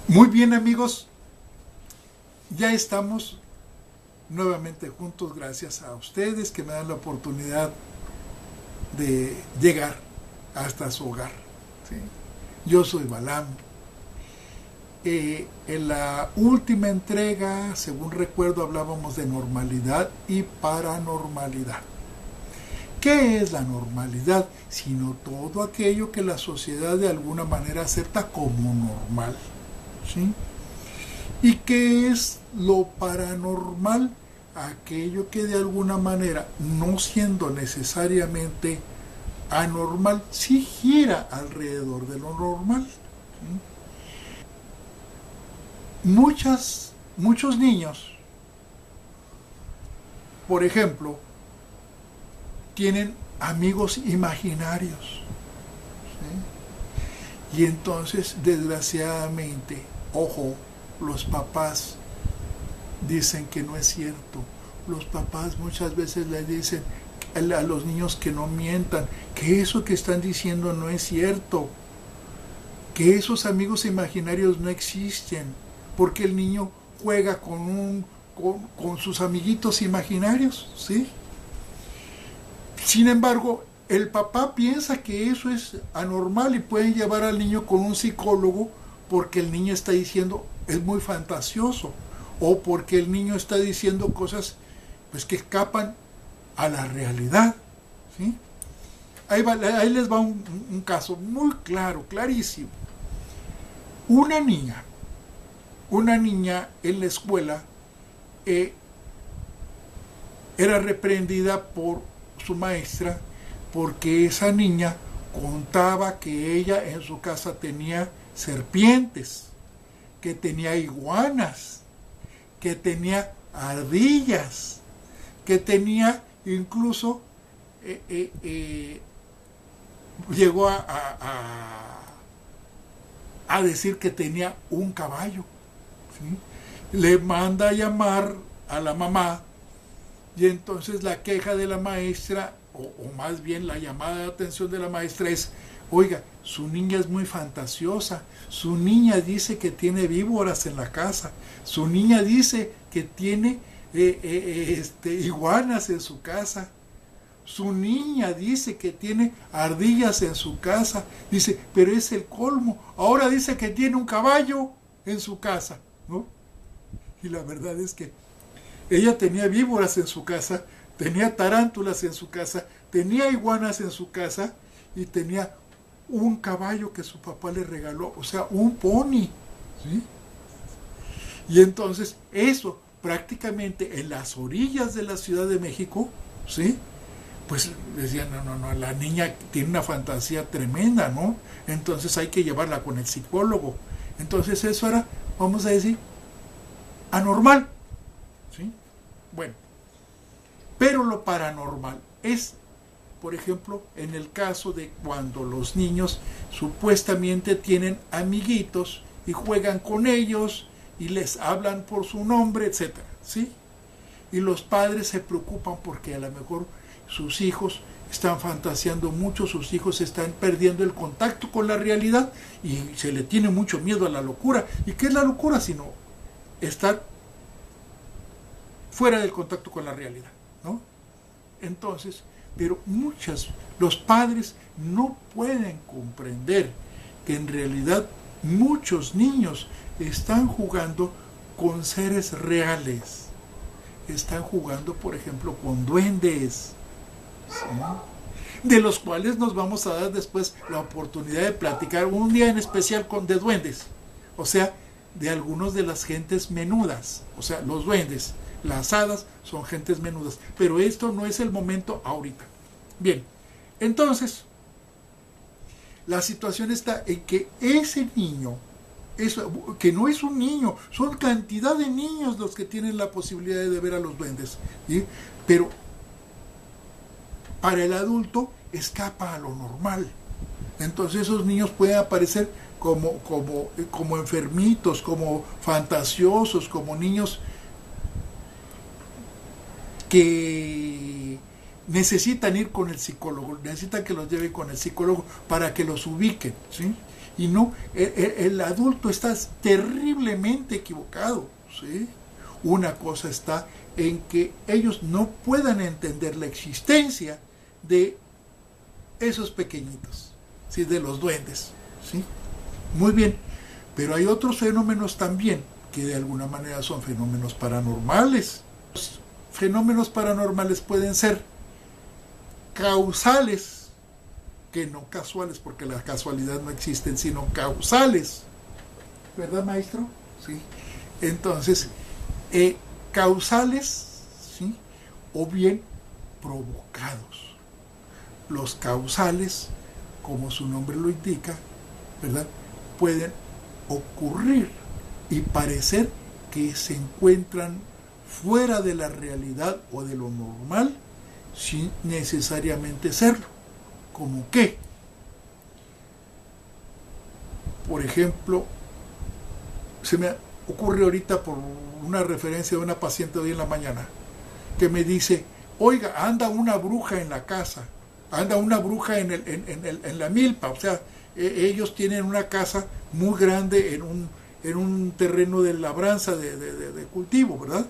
Muy bien, amigos, ya estamos nuevamente juntos gracias a ustedes que me dan la oportunidad de llegar hasta su hogar. ¿Sí? Yo soy Balam. En la última entrega, según recuerdo, hablábamos de normalidad y paranormalidad. ¿Qué es la normalidad? Sino todo aquello que la sociedad de alguna manera acepta como normal. ¿Sí? ¿Y qué es lo paranormal? Aquello que de alguna manera, no siendo necesariamente anormal, sí gira alrededor de lo normal. ¿Sí? Muchos niños, por ejemplo, tienen amigos imaginarios. ¿Sí? Y entonces, desgraciadamente, ojo, los papás dicen que no es cierto. Los papás muchas veces les dicen a los niños que no mientan, que eso que están diciendo no es cierto, que esos amigos imaginarios no existen, porque el niño juega con sus amiguitos imaginarios, ¿sí? Sin embargo, el papá piensa que eso es anormal y pueden llevar al niño con un psicólogo porque el niño está diciendo es muy fantasioso o porque el niño está diciendo cosas pues que escapan a la realidad. ¿Sí? Ahí les va un caso muy claro, clarísimo. Una niña en la escuela era reprendida por su maestra porque esa niña contaba que ella en su casa tenía serpientes, que tenía iguanas, que tenía ardillas, que tenía incluso llegó a decir que tenía un caballo. ¿Sí? Le manda a llamar a la mamá y entonces la queja de la maestra, o más bien la llamada de atención de la maestra es, oiga, su niña es muy fantasiosa, su niña dice que tiene víboras en la casa, su niña dice que tiene iguanas en su casa, su niña dice que tiene ardillas en su casa, dice, pero es el colmo, ahora dice que tiene un caballo en su casa, ¿no? Y la verdad es que ella tenía víboras en su casa, tenía tarántulas en su casa, tenía iguanas en su casa y tenía un caballo que su papá le regaló, o sea, un pony. ¿Sí? Y entonces eso prácticamente en las orillas de la Ciudad de México, ¿sí? Pues decían, no, la niña tiene una fantasía tremenda, ¿no? Entonces hay que llevarla con el psicólogo. Entonces eso era, vamos a decir, anormal. ¿Sí? Bueno, pero lo paranormal es, por ejemplo, en el caso de cuando los niños supuestamente tienen amiguitos y juegan con ellos y les hablan por su nombre, etcétera, ¿sí? Y los padres se preocupan porque a lo mejor sus hijos están fantaseando mucho, sus hijos están perdiendo el contacto con la realidad y se le tiene mucho miedo a la locura. ¿Y qué es la locura? Sino estar fuera del contacto con la realidad, ¿no? Entonces, pero los padres no pueden comprender que en realidad muchos niños están jugando con seres reales, están jugando, por ejemplo, con duendes, ¿sí? De los cuales nos vamos a dar después la oportunidad de platicar un día en especial de duendes, o sea, de algunos de las gentes menudas, o sea, los duendes. Las hadas son gentes menudas, pero esto no es el momento ahorita. Bien, entonces, la situación está en que ese niño, que no es un niño, son cantidad de niños los que tienen la posibilidad de ver a los duendes, ¿sí? Pero para el adulto escapa a lo normal. Entonces esos niños pueden aparecer como enfermitos, como fantasiosos, como niños que necesitan ir con el psicólogo, necesitan que los lleve con el psicólogo para que los ubiquen, ¿sí? Y no, el adulto está terriblemente equivocado, ¿sí? Una cosa está en que ellos no puedan entender la existencia de esos pequeñitos, ¿sí? De los duendes, ¿sí? Muy bien, pero hay otros fenómenos también que de alguna manera son fenómenos paranormales. Los fenómenos paranormales pueden ser causales, que no casuales, porque la casualidad no existe, sino causales. ¿Verdad, maestro? Sí. Entonces, causales, ¿sí? O bien provocados. Los causales, como su nombre lo indica, ¿verdad?, pueden ocurrir y parecer que se encuentran fuera de la realidad o de lo normal sin necesariamente serlo. ¿Cómo qué? Por ejemplo, se me ocurre ahorita por una referencia de una paciente de hoy en la mañana que me dice, oiga, anda una bruja en la casa, anda una bruja en la milpa, o sea, ellos tienen una casa muy grande en un terreno de labranza, de cultivo, ¿verdad?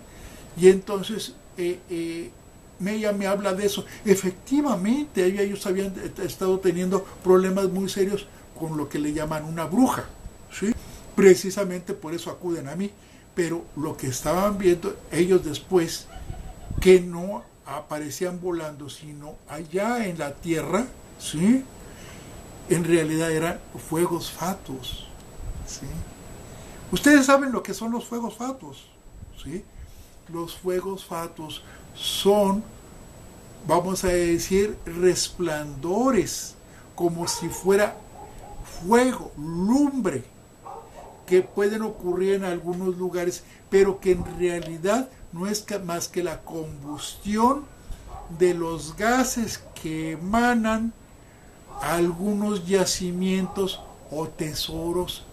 Y entonces ella me habla de eso. Efectivamente, ellos habían estado teniendo problemas muy serios con lo que le llaman una bruja, ¿sí? Precisamente por eso acuden a mí. Pero lo que estaban viendo ellos después, que no aparecían volando, sino allá en la tierra, ¿sí?, en realidad eran fuegos fatuos, ¿sí? Ustedes saben lo que son los fuegos fatuos, ¿sí? Los fuegos fatuos son, vamos a decir, resplandores, como si fuera fuego, lumbre, que pueden ocurrir en algunos lugares, pero que en realidad no es más que la combustión de los gases que emanan algunos yacimientos o tesoros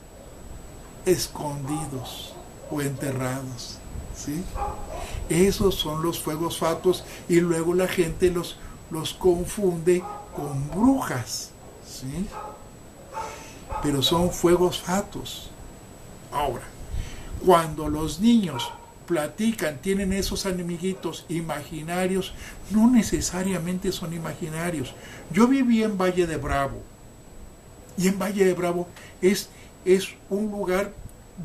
escondidos o enterrados, ¿sí? Esos son los fuegos fatuos, y luego la gente los confunde con brujas, ¿sí? Pero son fuegos fatuos. Ahora, cuando los niños platican, tienen esos amiguitos imaginarios, no necesariamente son imaginarios. Yo viví en Valle de Bravo, y en Valle de Bravo es un lugar,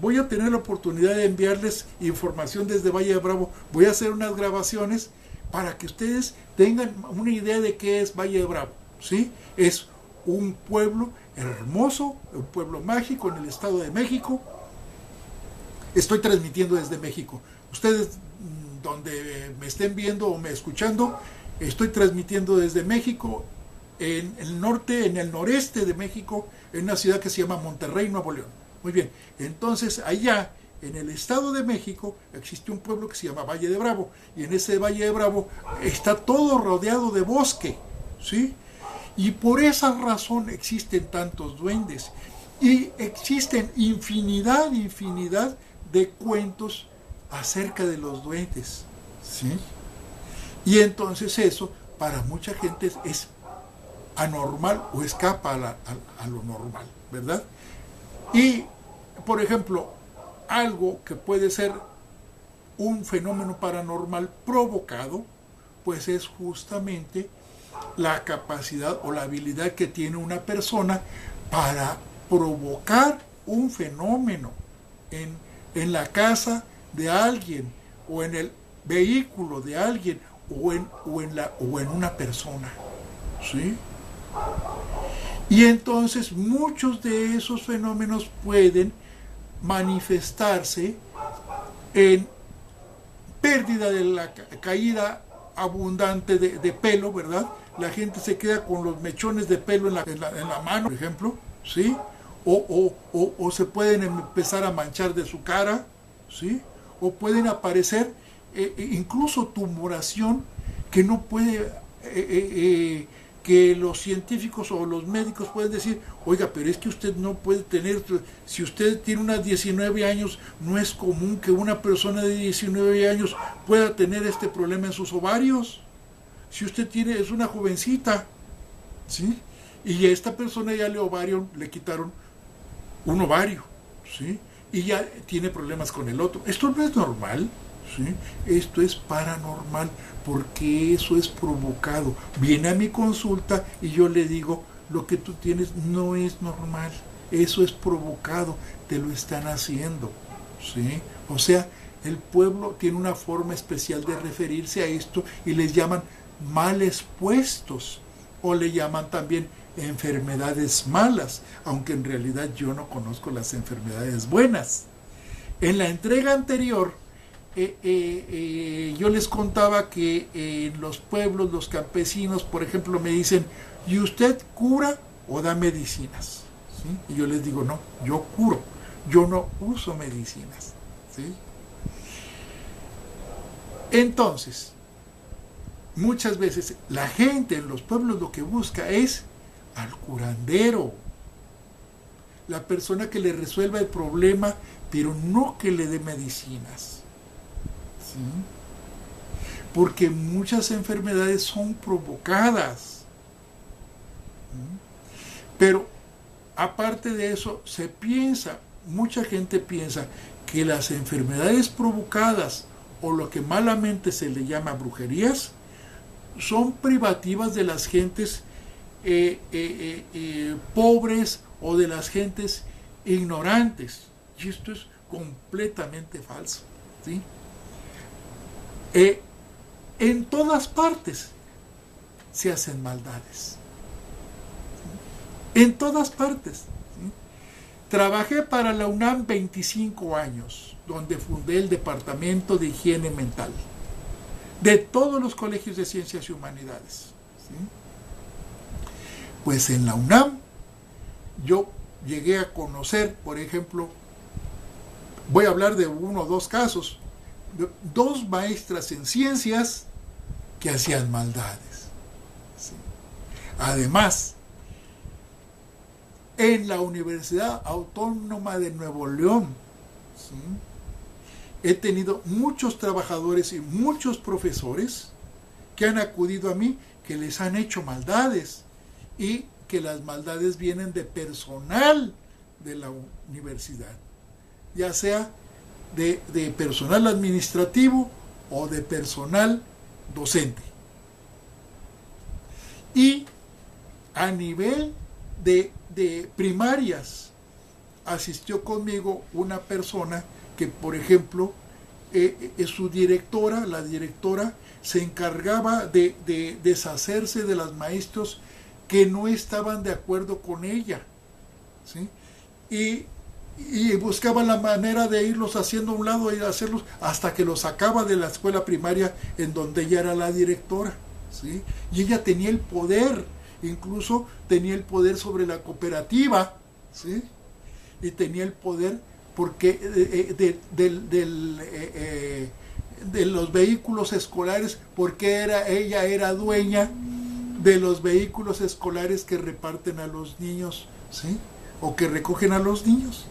voy a tener la oportunidad de enviarles información desde Valle de Bravo, voy a hacer unas grabaciones para que ustedes tengan una idea de qué es Valle de Bravo, ¿sí? Es un pueblo hermoso, un pueblo mágico en el Estado de México. Estoy transmitiendo desde México. Ustedes, donde me estén viendo o me escuchando, estoy transmitiendo desde México, en el norte, en el noreste de México, en una ciudad que se llama Monterrey, Nuevo León. Muy bien, entonces allá, en el Estado de México, existe un pueblo que se llama Valle de Bravo, y en ese Valle de Bravo está todo rodeado de bosque, ¿sí? Y por esa razón existen tantos duendes, y existen infinidad de cuentos acerca de los duendes, ¿sí? Y entonces eso para mucha gente es anormal o escapa a lo normal, ¿verdad? Y, por ejemplo, algo que puede ser un fenómeno paranormal provocado, pues es justamente la capacidad o la habilidad que tiene una persona para provocar un fenómeno en la casa de alguien, o en el vehículo de alguien, o en una persona, ¿sí? Y entonces muchos de esos fenómenos pueden manifestarse en pérdida de la caída abundante de pelo, ¿verdad? La gente se queda con los mechones de pelo en la mano, por ejemplo, ¿sí? O se pueden empezar a manchar de su cara, ¿sí? O pueden aparecer incluso tumoración que no puede, que los científicos o los médicos pueden decir, oiga, pero es que usted no puede tener, si usted tiene unos 19 años, no es común que una persona de 19 años pueda tener este problema en sus ovarios. Si usted es una jovencita, ¿sí? Y a esta persona ya le quitaron un ovario, ¿sí? Y ya tiene problemas con el otro. Esto no es normal, ¿sí? Esto es paranormal, porque eso es provocado. Viene a mi consulta y yo le digo, lo que tú tienes no es normal, eso es provocado, te lo están haciendo, ¿sí? O sea, el pueblo tiene una forma especial de referirse a esto y les llaman males puestos, o le llaman también enfermedades malas, aunque en realidad yo no conozco las enfermedades buenas. En la entrega anterior, yo les contaba que en los pueblos, los campesinos, por ejemplo, me dicen, ¿y usted cura o da medicinas? ¿Sí? Y yo les digo, no, yo curo, yo no uso medicinas, ¿sí? Entonces, muchas veces la gente en los pueblos lo que busca es al curandero, la persona que le resuelva el problema, pero no que le dé medicinas, ¿sí? Porque muchas enfermedades son provocadas, ¿sí? Pero aparte de eso, mucha gente piensa que las enfermedades provocadas, o lo que malamente se le llama brujerías, son privativas de las gentes pobres o de las gentes ignorantes. Y esto es completamente falso, ¿sí? En todas partes se hacen maldades, ¿sí? En todas partes, ¿sí? Trabajé para la UNAM 25 años, donde fundé el Departamento de Higiene Mental de todos los colegios de Ciencias y Humanidades, ¿sí? Pues en la UNAM yo llegué a conocer, por ejemplo, voy a hablar de uno o dos casos, de dos maestras en ciencias que hacían maldades, ¿sí? Además, en la Universidad Autónoma de Nuevo León, ¿sí?, he tenido muchos trabajadores y muchos profesores que han acudido a mí, que les han hecho maldades, y que las maldades vienen de personal de la universidad, ya sea de personal administrativo o de personal docente. Y a nivel de primarias, asistió conmigo una persona que, por ejemplo, su directora, la directora, se encargaba de deshacerse de los maestros que no estaban de acuerdo con ella, ¿sí? Y buscaba la manera de irlos haciendo a un lado y hacerlos hasta que los sacaba de la escuela primaria en donde ella era la directora, ¿sí? Y ella tenía el poder, incluso tenía el poder sobre la cooperativa, ¿sí? Y tenía el poder porque de los vehículos escolares, porque ella era dueña de los vehículos escolares que reparten a los niños, ¿sí?, o que recogen a los niños.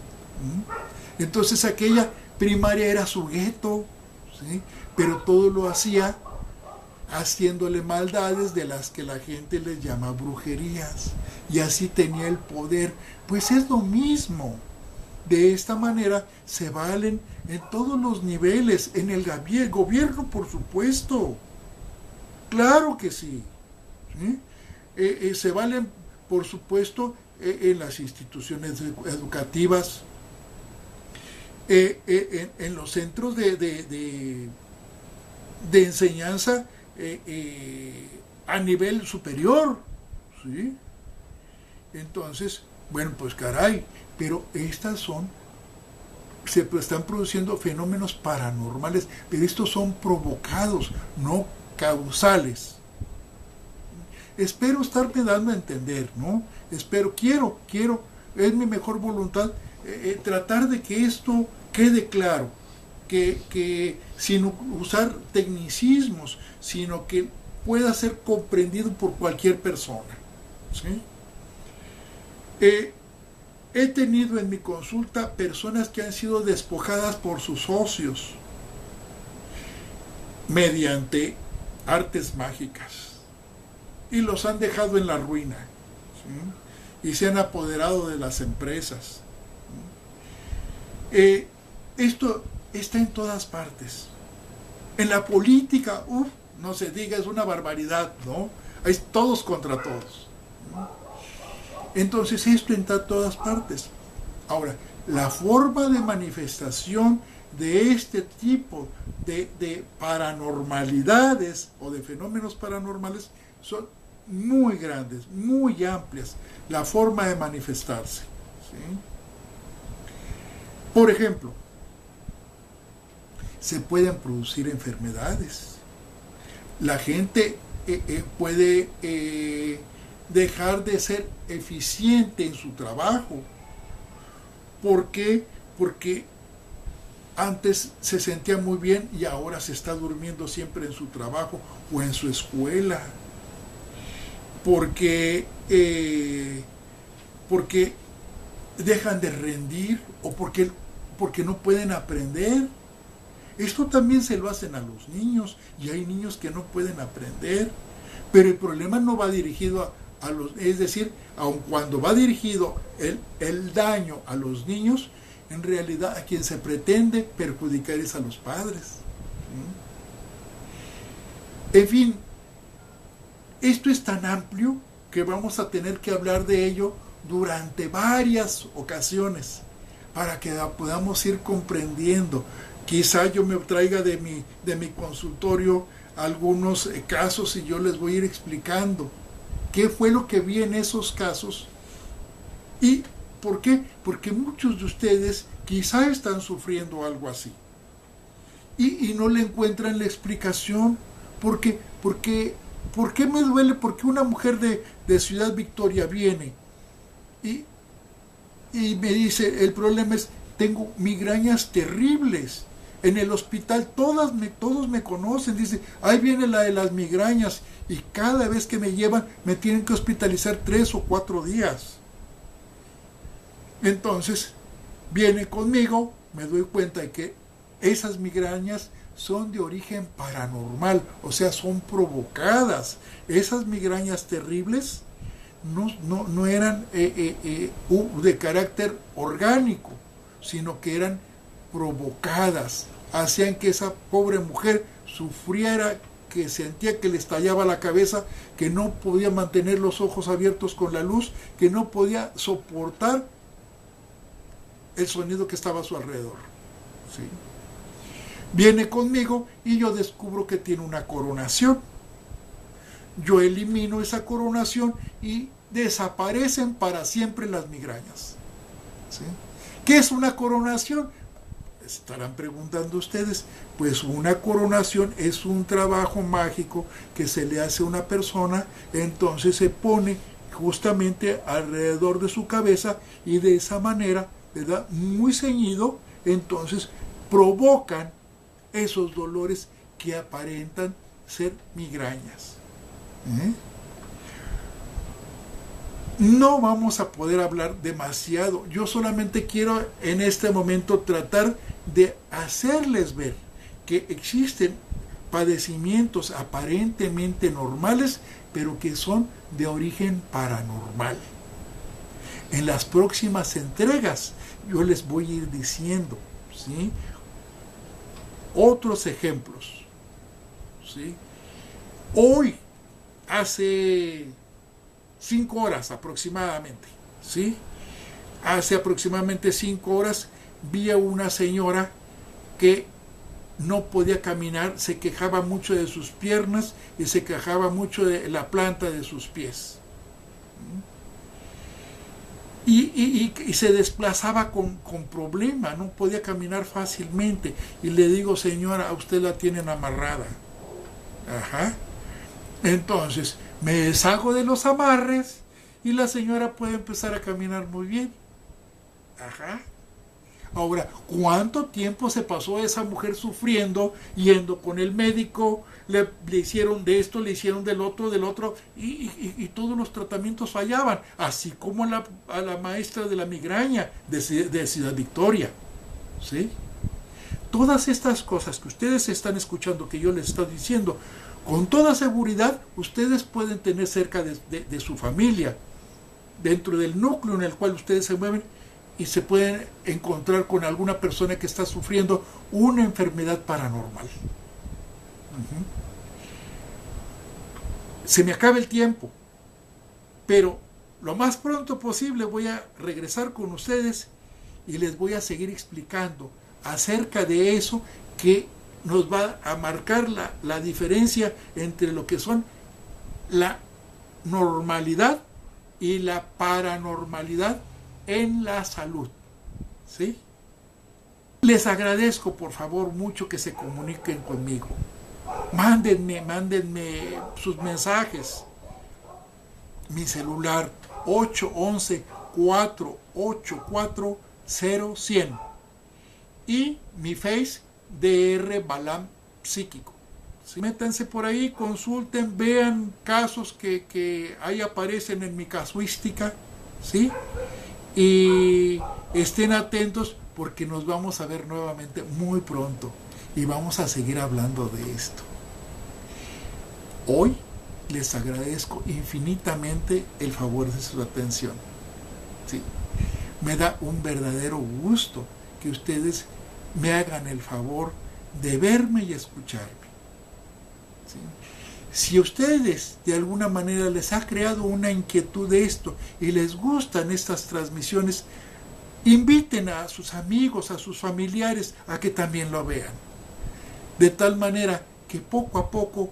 Entonces aquella primaria era su gueto, ¿sí?, pero todo lo hacía haciéndole maldades de las que la gente les llama brujerías, y así tenía el poder. Pues es lo mismo. De esta manera se valen en todos los niveles, en el gobierno, por supuesto, claro que sí, ¿sí? Se valen, por supuesto, en las instituciones educativas, en los centros de enseñanza a nivel superior, ¿sí? Entonces, bueno, pues caray, pero se están produciendo fenómenos paranormales, pero estos son provocados, no causales. Espero estarme dando a entender, ¿no? Quiero, es mi mejor voluntad, tratar de que esto quede claro, que sin usar tecnicismos, sino que pueda ser comprendido por cualquier persona, ¿sí? He tenido en mi consulta personas que han sido despojadas por sus socios mediante artes mágicas y los han dejado en la ruina, ¿sí?, y se han apoderado de las empresas, Esto está en todas partes. En la política, no se diga, es una barbaridad, ¿no? Hay todos contra todos. Entonces esto está en todas partes. Ahora, la forma de manifestación de este tipo de paranormalidades o de fenómenos paranormales son muy grandes, muy amplias, la forma de manifestarse, ¿sí? Por ejemplo, se pueden producir enfermedades. La gente puede dejar de ser eficiente en su trabajo. ¿Por qué? Porque antes se sentía muy bien y ahora se está durmiendo siempre en su trabajo o en su escuela. Porque dejan de rendir o porque no pueden aprender. Esto también se lo hacen a los niños y hay niños que no pueden aprender. Pero el problema no va dirigido a los, es decir, aun cuando va dirigido el daño a los niños, en realidad a quien se pretende perjudicar es a los padres. En fin, esto es tan amplio que vamos a tener que hablar de ello durante varias ocasiones para que podamos ir comprendiendo. Quizá yo me traiga de mi consultorio algunos casos y yo les voy a ir explicando qué fue lo que vi en esos casos y por qué. Porque muchos de ustedes quizá están sufriendo algo así y no le encuentran la explicación. ¿Por qué me duele? Porque una mujer de Ciudad Victoria viene y me dice, el problema es, tengo migrañas terribles. En el hospital todos me conocen, dice, ahí viene la de las migrañas y cada vez que me llevan me tienen que hospitalizar 3 o 4 días. Entonces viene conmigo, me doy cuenta de que esas migrañas son de origen paranormal, o sea, son provocadas. Esas migrañas terribles no eran de carácter orgánico, sino que eran provocadas, hacían que esa pobre mujer sufriera, que sentía que le estallaba la cabeza, que no podía mantener los ojos abiertos con la luz, que no podía soportar el sonido que estaba a su alrededor, ¿sí? Viene conmigo y yo descubro que tiene una coronación. Yo elimino esa coronación y desaparecen para siempre las migrañas, ¿sí? ¿Qué es una coronación? Estarán preguntando ustedes. Pues una coronación es un trabajo mágico que se le hace a una persona, entonces se pone justamente alrededor de su cabeza y de esa manera, ¿verdad?, muy ceñido, entonces provocan esos dolores que aparentan ser migrañas. No vamos a poder hablar demasiado. Yo solamente quiero en este momento tratar de hacerles ver que existen padecimientos aparentemente normales, pero que son de origen paranormal. En las próximas entregas yo les voy a ir diciendo, ¿sí?, otros ejemplos, ¿sí? Hoy, hace 5 horas aproximadamente, ¿sí? Hace aproximadamente 5 horas vi a una señora que no podía caminar, se quejaba mucho de sus piernas y se quejaba mucho de la planta de sus pies. Y se desplazaba con problema, no podía caminar fácilmente. Y le digo, señora, a usted la tienen amarrada. Ajá. Entonces, me deshago de los amarres y la señora puede empezar a caminar muy bien. Ajá. Ahora, ¿cuánto tiempo se pasó esa mujer sufriendo, yendo con el médico, le hicieron de esto, le hicieron del otro, y todos los tratamientos fallaban, así como a la maestra de la migraña de Ciudad Victoria, ¿sí? Todas estas cosas que ustedes están escuchando, que yo les estoy diciendo, con toda seguridad, ustedes pueden tener cerca de su familia, dentro del núcleo en el cual ustedes se mueven, y se pueden encontrar con alguna persona que está sufriendo una enfermedad paranormal. Se me acaba el tiempo, pero lo más pronto posible voy a regresar con ustedes y les voy a seguir explicando acerca de eso que nos va a marcar la diferencia entre lo que son la normalidad y la paranormalidad en la salud. ¿Sí? Les agradezco por favor mucho que se comuniquen conmigo. Mándenme sus mensajes. Mi celular 811-484-0100 y mi Face DR Balam Psíquico. ¿Sí? Métanse por ahí, consulten, vean casos que ahí aparecen en mi casuística, ¿sí? Y estén atentos porque nos vamos a ver nuevamente muy pronto y vamos a seguir hablando de esto. Hoy les agradezco infinitamente el favor de su atención. Sí, me da un verdadero gusto que ustedes me hagan el favor de verme y escucharme. ¿Sí? Si a ustedes de alguna manera les ha creado una inquietud de esto y les gustan estas transmisiones, inviten a sus amigos, a sus familiares a que también lo vean. De tal manera que poco a poco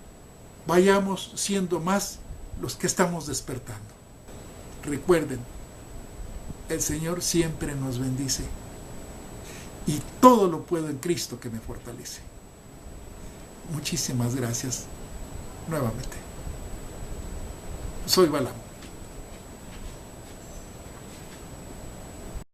vayamos siendo más los que estamos despertando. Recuerden, el Señor siempre nos bendice y todo lo puedo en Cristo que me fortalece. Muchísimas gracias nuevamente. Soy Balam.